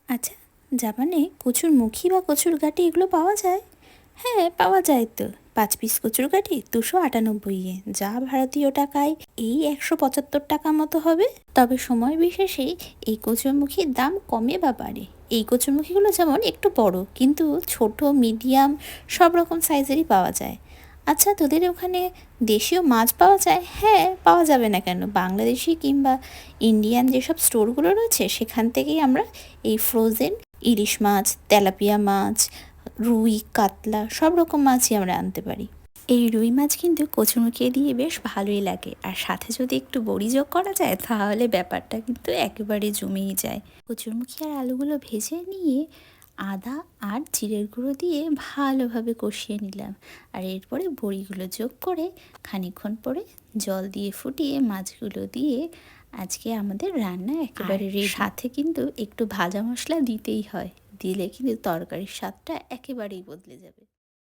আচ্ছা, জাপানে কচুর মুখী বা কচুর গাঁটি এগুলো পাওয়া যায়? হ্যাঁ, পাওয়া যায় তো। 5 পিস কচুর গাঁটি 298 ইয়েন, যা ভারতীয় টাকায় এই 175 টাকা মতো হবে। তবে সময় বিশেষেই এই কচুরমুখীর দাম কমে বা বাড়ে। এই কচুরমুখীগুলো যেমন একটু বড়, কিন্তু ছোট, মিডিয়াম সব রকম সাইজেরই পাওয়া যায়। আচ্ছা, তোদের ওখানে দেশীয় মাছ পাওয়া যায়? হ্যাঁ, পাওয়া যাবে না কেন? বাংলাদেশি কিংবা ইন্ডিয়ান যেসব স্টোরগুলো রয়েছে সেখান থেকেই আমরা এই ফ্রোজেন ইলিশ মাছ, তেলাপিয়া মাছ, রুই, কাতলা সব রকম মাছই আমরা আনতে পারি। এই রুই মাছ কিন্তু কচুরমুখী দিয়ে বেশ ভালোই লাগে, আর সাথে যদি একটু বড়ি যোগ করা যায় তাহলে ব্যাপারটা কিন্তু একেবারে জমেই যায়। কচুরমুখী আর আলুগুলো ভেজে নিয়ে আদা আর জিরের গুঁড়ো দিয়ে ভালোভাবে কষিয়ে নিলাম, আর এরপরে বড়িগুলো যোগ করে খানিকক্ষণ পরে জল দিয়ে ফুটিয়ে মাছগুলো দিয়ে আজকে আমাদের রান্না একেবারে রেডি। সাথে কিন্তু একটু ভাজা মশলা দিতেই হয়, দিলে কিন্তু তরকারির স্বাদটা একেবারেই বদলে যাবে।